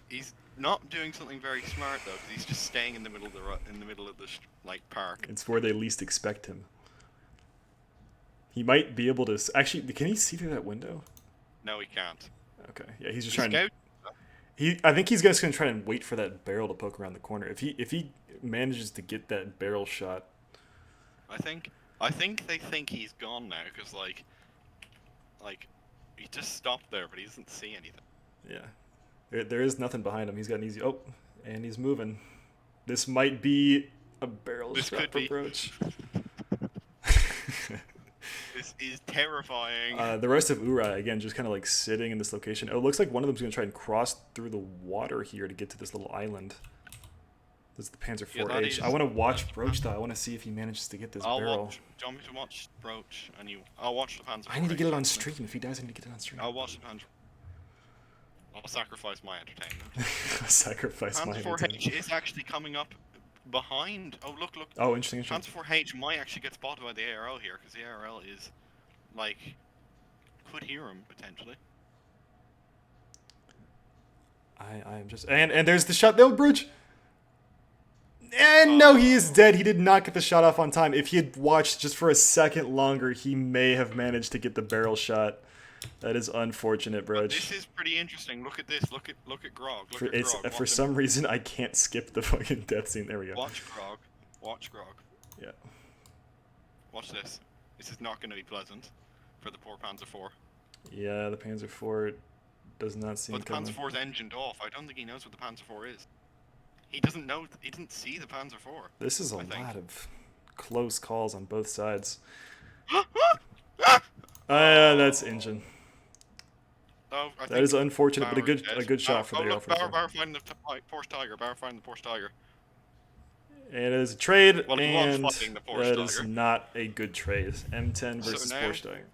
He's not doing something very smart though, because he's just staying in the middle of the like park. It's where they least expect him. He might be able to... Actually, can he see through that window? No, he can't. Okay. Yeah, he's just He's trying... I think he's just going to try and wait for that barrel to poke around the corner. If he manages to get that barrel shot... I think they think he's gone now, because like he just stopped there, but he doesn't see anything. Yeah. There is nothing behind him. He's got an easy... Oh, and he's moving. This might be a barrel This shot could for be. Broach. This is terrifying. The rest of Ooarai, again, just kind of like sitting in this location. Oh, it looks like one of them's going to try and cross through the water here to get to this little island. This is the Panzer Yeah, 4H. that is- I want to watch Broach, though. I want to see if he manages to get this I'll barrel. watch. Do you want me to watch Broach and you? I'll watch the Panzer. I need to get it on 4H. stream. If he dies, I need to get it on stream. I'll watch the Panzer. I'll sacrifice my entertainment. Sacrifice my Panzer entertainment. 4H is actually coming up behind. Oh look! Oh, interesting, interesting. Panzer 4H might actually get spotted by the ARL here, because the ARL is, like, could hear him potentially. I am just... And there's the shot. No, Broach! And no, he is dead. He did not get the shot off on time. If he had watched just for a second longer, he may have managed to get the barrel shot. That is unfortunate, But Broach. this is pretty interesting. Look at this. Look at Grog. Look at It's, Grog. for Watch some reason, I can't skip the fucking death scene. There we him. go. Watch Grog. Watch Grog. Yeah. Watch this. This is not going to be pleasant for the poor Panzer 4. Yeah, the Panzer IV does not seem But the coming. Panzer 4 is engined off. I don't think he knows what the Panzer 4 is. He doesn't know. He didn't see the Panzer 4. This is a I think. lot of close calls on both sides. Oh, That's engine. I That think is unfortunate, but a Bauer's good dead. shot for the look, ARL-44. Bauer finding the Porsche Tiger. Bauer finding the Porsche Tiger. And it is a trade, Well, he was and fighting the Porsche that is Tiger. not a good trade. M10 So versus now- Porsche Tiger.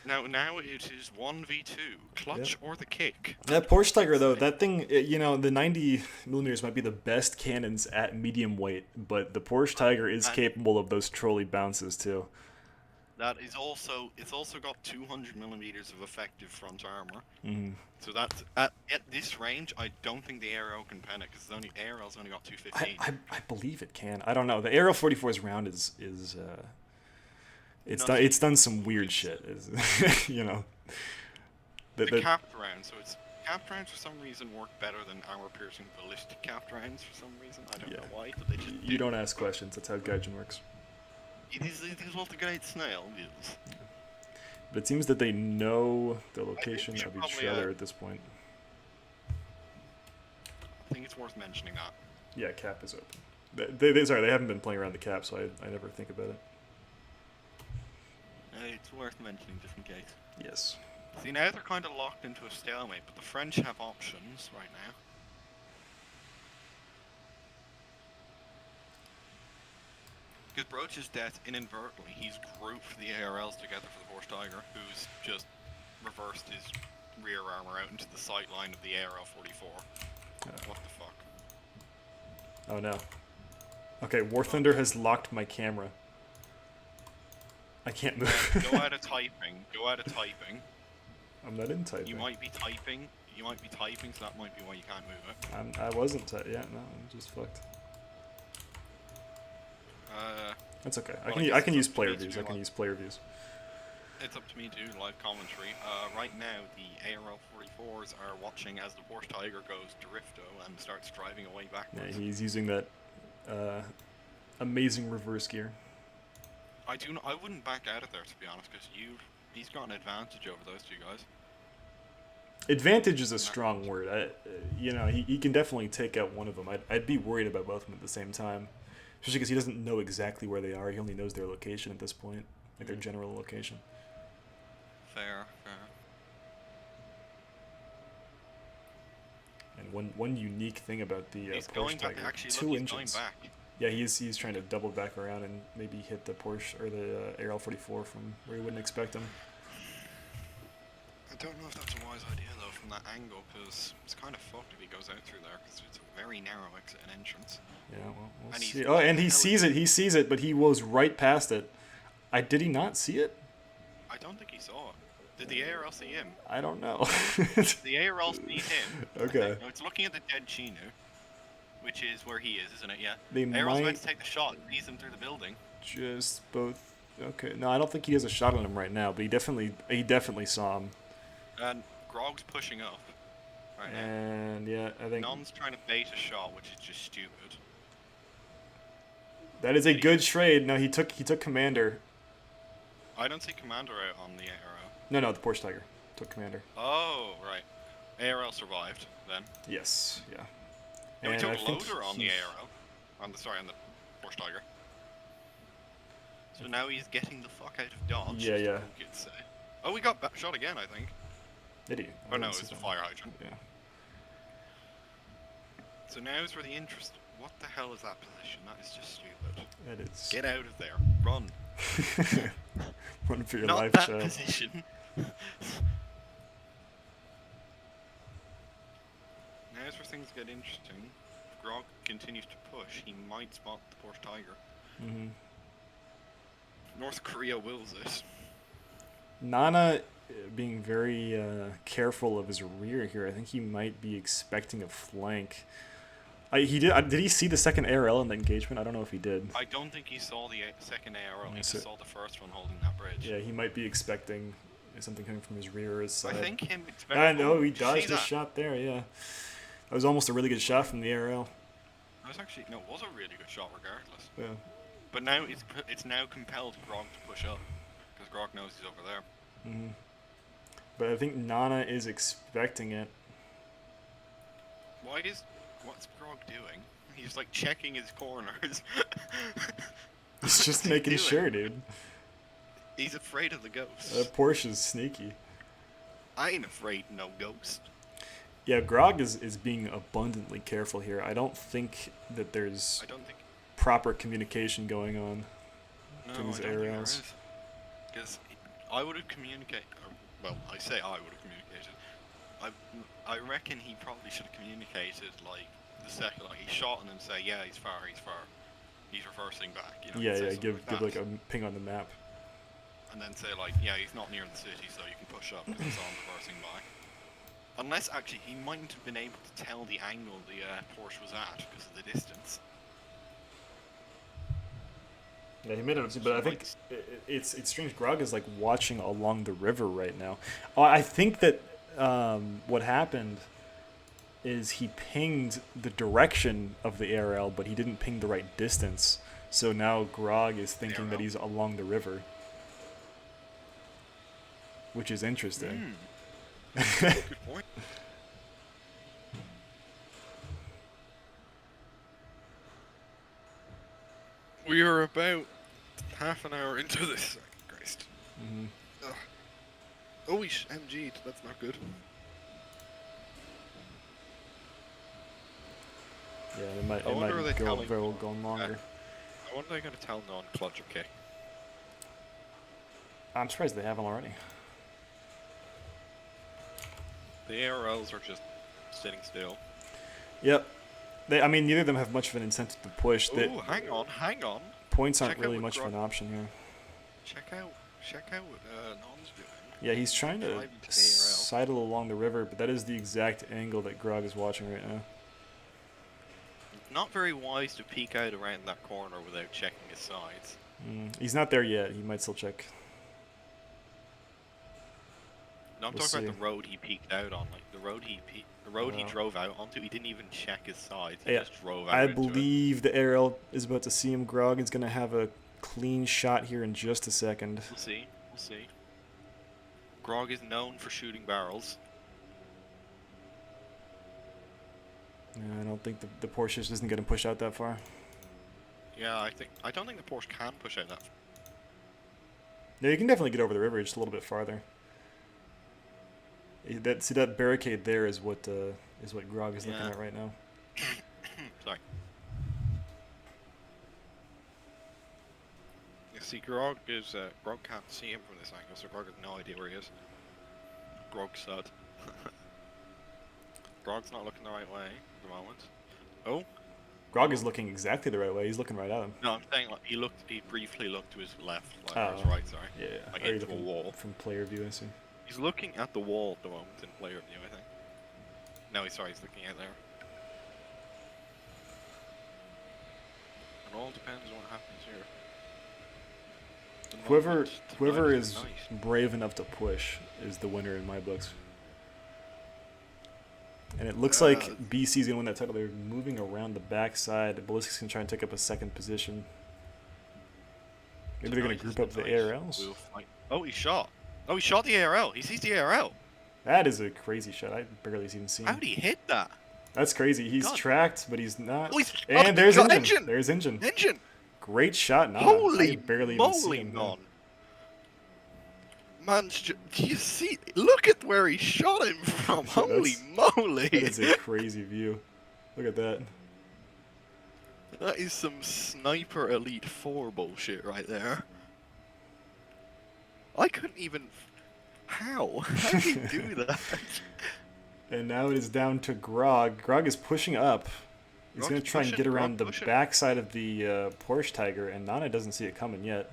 Now it is 1v2. Clutch or the kick. That Porsche Tiger, though, that thing, you know, the 90 millimeters might be the best cannons at medium weight, but the Porsche Tiger is And- capable of those trolley bounces, too. That is also, it's also got 200 millimeters of effective front armor. hmm So that's at this range. I don't think the ARL can pen it, because ARL's only got 215. I believe it can. I don't know. The ARL-44's round is it's done some weird shit. You know. The capped rounds, so it's capped rounds for some reason work better than armor piercing ballistic capped rounds for some reason. I don't know why, but they just You don't ask questions. That's how Gaijin works. It is what the great snail is. But it seems that they know the location we of should each probably, other at this point. I think it's worth mentioning that. Yeah, cap is open. Sorry, they haven't been playing around the cap, so I never think about it. It's worth mentioning just in case. Yes. See, now they're kind of locked into a stalemate, but the French have options right now. Because Broach's death, inadvertently, he's grouped the ARLs together for the Porsche Tiger, who's just reversed his rear armor out into the sight line of the ARL-44. What the fuck? Oh no. Okay, War Thunder has locked my camera. I can't move. Go out of typing. Go out of typing. I'm not in typing. You might be typing. You might be typing, so that might be why you can't move it. I wasn't. Yeah, no, I'm just fucked. That's okay. I can use player views. I can use player views. It's up to me to do live commentary. Right now, the ARL 44s are watching as the Porsche Tiger goes drifto and starts driving away backwards. Yeah, he's using that amazing reverse gear. I wouldn't back out of there, to be honest, because he's got an advantage over those two guys. Advantage is a strong word. He can definitely take out one of them. I'd be worried about both of them at the same time, especially because he doesn't know exactly where they are. He only knows their location at this point, like their general location. Fair. And one unique thing about the Porsche Tiger, actually, 2 look, engines. He's going back. Yeah, he's trying to double back around and maybe hit the Porsche or the ARL 44 from where you wouldn't expect him. I don't know if that's a wise idea though from that angle, because it's kind of fucked if he goes out through there, because it's a very narrow exit and entrance. Yeah, well, we'll And see. Oh, and he sees it. He sees it, but he was right past it. Did he not see it? I don't think he saw it. Did the ARL see him? I don't know. The ARL see him. Okay. No, it's looking at the dead Chinu, which is where he is, isn't it? Yeah. They ARL's might about to take the shot and sees him through the building. just both. Okay. No, I don't think he has a shot on him right now, but he definitely saw him. And Grog's pushing up. Right now. And yeah, I think Non's trying to bait a shot, which is just stupid. that is a good trade. No, he took Commander. I don't see Commander out on the ARL. No, the Porsche Tiger took Commander. Oh, right. ARL survived then. Yes, yeah. No, he And took I think Loader on the ARL. On the Porsche Tiger. So now he's getting the fuck out of Dodge. Yeah, yeah. You'd say. Oh, we got shot again, I think. Did he? Oh no, it's a fire hydrant. Yeah. So now is where the interest. What the hell is that position? That is just stupid. That is. Get out of there. Run. Run for your Not life, that child. position. Now is where things get interesting. If Grog continues to push, he might spot the Porsche Tiger. Mm-hmm. North Korea wills it. Nana being very careful of his rear here. I think he might be expecting a flank. Did he see the second ARL in the engagement? I don't know if he did. I don't think he saw the second ARL. He Yeah, just saw the first one holding that bridge. Yeah, he might be expecting something coming from his rear or his side. I think him expecting. I know, he Did you dodged see a that? shot there, yeah. That was almost a really good shot from the ARL. It was a really good shot regardless. Yeah. But now it's now compelled Grog to push up because Grog knows he's over there. Mm-hmm. But I think Nana is expecting it. What's Grog doing? He's like checking his corners. He's just What's he making doing? sure, dude. He's afraid of the ghost. Porsche is sneaky. I ain't afraid no ghost. Yeah, Grog is being abundantly careful here. I don't think that there's I don't think. proper communication going on No, between these I don't think there ARLs. is. Because I would have communicated. Well, I say I would have communicated. I reckon he probably should have communicated like the second, like he shot and then say, yeah, he's far, he's reversing back. You know, Yeah, say yeah. something Give like that. a ping on the map. And then say like, yeah, he's not near the city, so you can push up because it's on reversing by. Unless actually he mightn't have been able to tell the angle the Porsche was at because of the distance. Yeah, he made it, but I think it's strange. Grog is like watching along the river right now. I think that what happened is he pinged the direction of the ARL, but he didn't ping the right distance. So now Grog is thinking that he's along the river, which is interesting. Good point. We are about half an hour into this. Christ. Mm-hmm. Oh, he's MG'd. That's not good. Yeah, it might wonder if they tell him- go longer. I wonder if they're going to tell Non clutch or kick. I'm surprised they haven't already. The ARLs are just sitting still. Yep. Neither of them have much of an incentive to push. Oh, hang on. Points aren't Check out really what much of Grog- an option here. check out what Non's doing. Yeah, he's trying to Driving to the ARL. sidle along the river, but that is the exact angle that Grog is watching right now. Not very wise to peek out around that corner without checking his sides. He's not there yet. He might still check. No, I'm talking about the road he peeked out on, like the road he drove out onto. He didn't even check his sides. He just drove out. I believe the ARL is about to see him. Grog is going to have a clean shot here in just a second. We'll see. We'll see. Grog is known for shooting barrels. Yeah, I don't think the Porsche just isn't going to push out that far. Yeah, I don't think the Porsche can push out that far. Yeah, you can definitely get over the river just a little bit farther. See that barricade there is what Grog is looking at right now. Sorry. You see, Grog can't see him from this angle, so Grog has no idea where he is. Grog's sad. Grog's not looking the right way at the moment. Oh. Grog is looking exactly the right way. He's looking right at him. No, I'm saying like he briefly looked to his left, like or his right. Sorry. Yeah. Like into a wall. From player view, I see. He's looking at the wall at the moment in player view, I think. No, he's looking out there. It all depends on what happens here. Whoever is brave enough to push is the winner in my books. And it looks like BC is going to win that title. They're moving around the backside. Ballistic's going to try and take up a second position. Maybe they're going to group up the ARLs. Oh, he shot. Oh, he shot the ARL. He sees the ARL. That is a crazy shot. I barely even seen. How did he hit that? That's crazy. He's tracked, but he's not. Oh, and there's engine. There's engine. Engine. Great shot. Nah, Holy barely moly, even non. Man, do you see? Look at where he shot him from. Holy moly. That is a crazy view. Look at that. That is some Sniper Elite 4 bullshit right there. I couldn't even... How? How did he do that? And now it is down to Grog. Grog is pushing up. He's going to try and get around the backside of the Porsche Tiger, and Nana doesn't see it coming yet.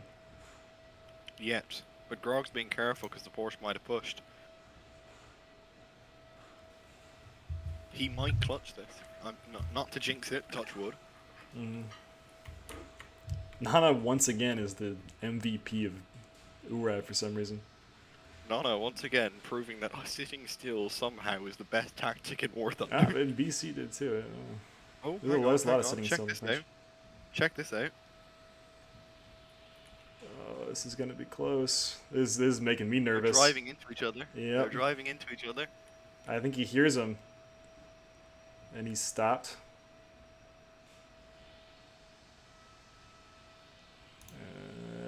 Yet. But Grog's being careful because the Porsche might have pushed. He might clutch this. Not to jinx it, touch wood. Nana, once again, is the MVP of Ooarai for some reason. Nana, once again, proving that sitting still somehow is the best tactic in War Thunder. And BC did too. Oh, there was a lot of sitting still. Check this out. Oh, this is gonna be close. This is making me nervous. They're driving into each other. Yeah. They're driving into each other. I think he hears him. And he's stopped.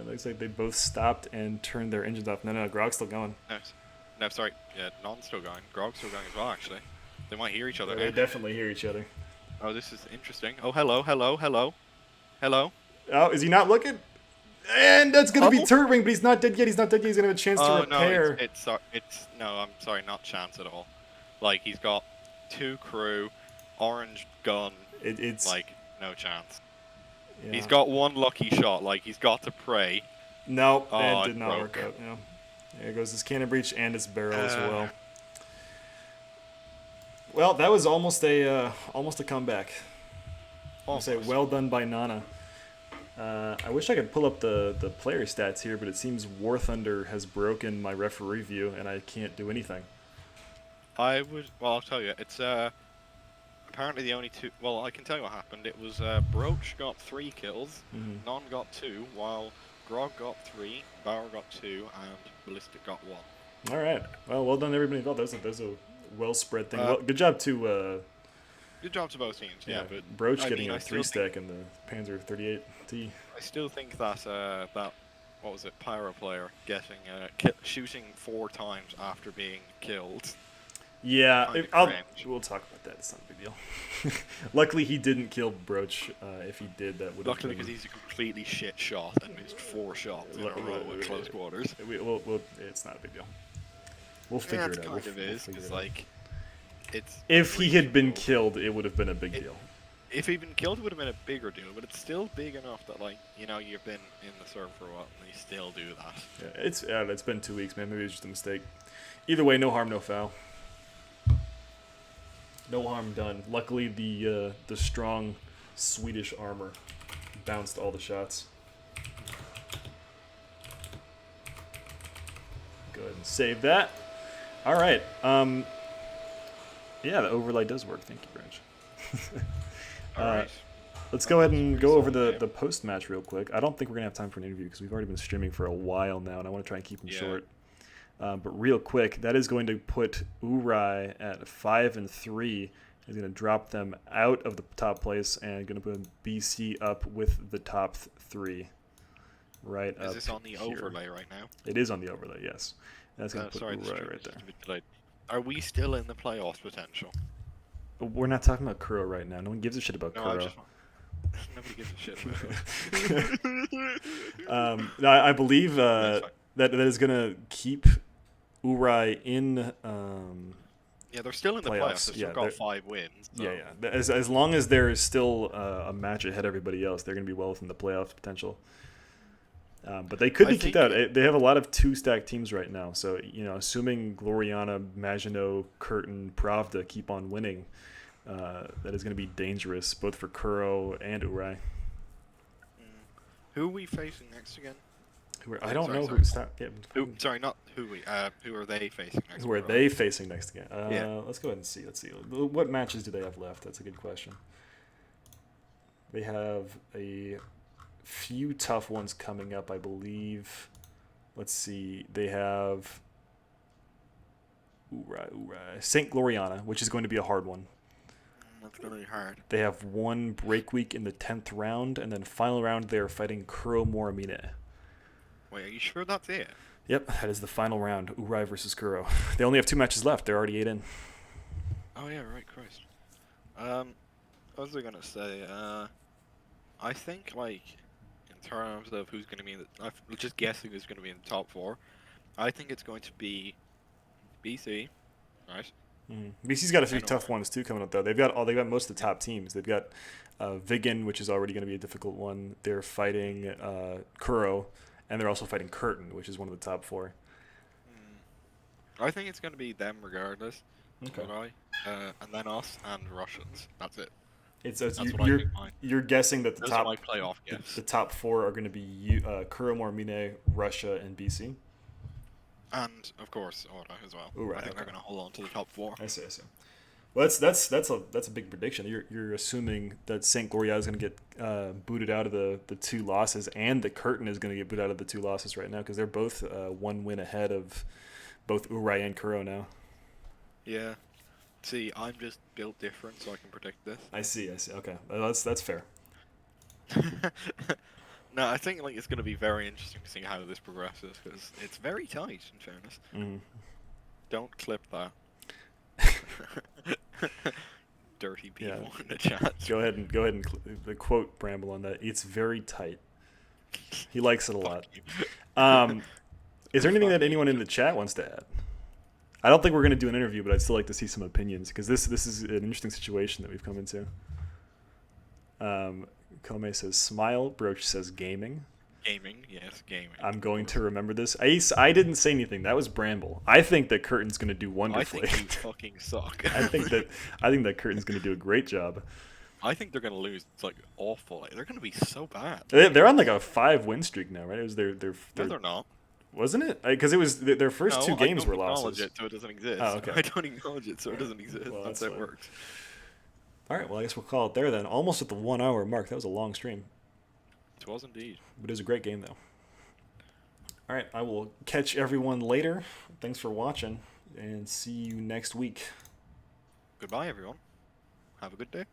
Looks like they both stopped and turned their engines off. No, Grog's still going. No, sorry. Yeah, Non's still going. Grog's still going as well, actually. They might hear each other. They definitely hear each other. Oh, this is interesting. Oh, hello. Oh, is he not looking? And that's going to be turret wing, but he's not dead yet. He's not dead yet. He's going to have a chance to repair. No, I'm sorry, not chance at all. Like, he's got 2 crew, orange gun. It's like, no chance. Yeah. He's got 1 lucky shot. Like, he's got to pray. No, it did not work out. Yeah. There goes his cannon breach and his barrel as well. Well, that was almost a comeback. I'll say well done by Nana. I wish I could pull up the player stats here, but it seems War Thunder has broken my referee view, and I can't do anything. I'll tell you. It's apparently the only 2. Well, I can tell you what happened. It was Broach got 3 kills, Non got 2, while Grog got 3, Bauer got 2, and Ballistic got 1. All right. Well done everybody involved. That was a well spread thing. Good job to. Good job to both teams. Yeah, but Broach getting a 3-stack in the Panzer 38T. I still think that what was it, Pyro player getting shooting 4 times after being killed. Yeah, we'll talk about that. It's not a big deal. Luckily, he didn't kill Broach. If he did, that would. Luckily, because he's a completely shit shot and missed 4 shots in a row at close quarters. It's not a big deal. We'll figure it out. It kind of is. It's like, if he had been killed, it would have been a big deal. If he'd been killed, it would have been a bigger deal, but it's still big enough that, like, you know, you've been in the server for a while and you still do that. Yeah, it's been 2 weeks, man. Maybe it's just a mistake. Either way, no harm, no foul. No harm done. Luckily, the strong Swedish armor bounced all the shots. Go ahead and save that. All right. Yeah, the overlay does work. Thank you, Branch. Alright. Let's go ahead and go over the post match real quick. I don't think we're gonna have time for an interview because we've already been streaming for a while now, and I want to try and keep them short. But real quick, that is going to put Ooarai at 5-3. Is going to drop them out of the top place and going to put BC up with the top 3. Right. Is up this on the here. overlay right now? It is on the overlay. Yes. That's going to put Ooarai right there. Are we still in the playoffs potential? But we're not talking about Kuro right now. No one gives a shit about Kuro. Nobody gives a shit about it. No, I believe that is going to keep Ooarai in. Yeah, they're still in the playoffs. They've still got 5 wins. So. Yeah. As long as there is still a match ahead of everybody else, they're going to be well within the playoff potential. But they could be kicked out. They have a lot of 2-stack teams right now. So, you know, assuming Gloriana, Maginot, Curtin, Pravda keep on winning, that is going to be dangerous both for Kuro and Ooarai. Who are we facing next again? I don't know who's that. Yeah. Not who we. Who are they facing next? Who are they facing next again? Let's go ahead and see. Let's see. What matches do they have left? That's a good question. They have a few tough ones coming up, I believe. Let's see. They have Ooarai. St. Gloriana, which is going to be a hard one. That's going to be hard. They have one break week in the 10th round, and then final round they're fighting Kuro Moramine. Wait, are you sure that's it? Yep, that is the final round. Ooarai versus Kuro. They only have 2 matches left. They're already 8 in. Oh yeah, right, Christ. What was I gonna say? I think like in terms of who's gonna be in the, I'm just guessing who's gonna be in the top 4. I think it's going to be BC, right? BC's got a few tough ones too coming up though. They've got most of the top teams. They've got Vigan, which is already going to be a difficult one. They're fighting Kuro. And they're also fighting Curtin, which is one of the top 4. I think it's going to be them regardless. Okay. And then us and Russians. That's it. You're guessing that the top playoff guess. The top 4 are going to be Kuro, Moramine, Russia, and BC. And of course, Ooarai as well. Ooarai, I think they're going to hold on to the top 4. I see. Well, that's a big prediction. You're assuming that St. Gloria is going to get booted out of the 2 losses, and that Curtin is going to get booted out of the 2 losses right now because they're both 1 win ahead of both Ooarai and Kuro now. Yeah. See, I'm just built different, so I can predict this. I see. Okay, that's fair. No, I think like it's going to be very interesting to see how this progresses because it's very tight. In fairness. Mm-hmm. Don't clip that. Dirty people in the chat. Go ahead and the quote Bramble on that. It's very tight. He likes it a lot. Is there anything that anyone in the chat wants to add? I don't think we're going to do an interview, but I'd still like to see some opinions because this is an interesting situation that we've come into. Kome says smile. Broach says gaming. Gaming, yes, gaming. I'm going to remember this. I didn't say anything. That was Bramble. I think that Curtin's going to do wonderfully. I think you fucking suck. I think that Curtin's going to do a great job. I think they're going to lose. It's like awful. Like, they're going to be so bad. They're on like a 5-win streak now, right? It was their No, they're not. Wasn't it? Because it was their first 2 games were losses. I don't acknowledge it, so it doesn't exist. Oh, okay. I don't acknowledge it, so it doesn't exist. Well, that's how it works. All right. Well, I guess we'll call it there then. Almost at the 1 hour mark. That was a long stream. It was indeed. But it was a great game, though. All right. I will catch everyone later. Thanks for watching, and see you next week. Goodbye, everyone. Have a good day.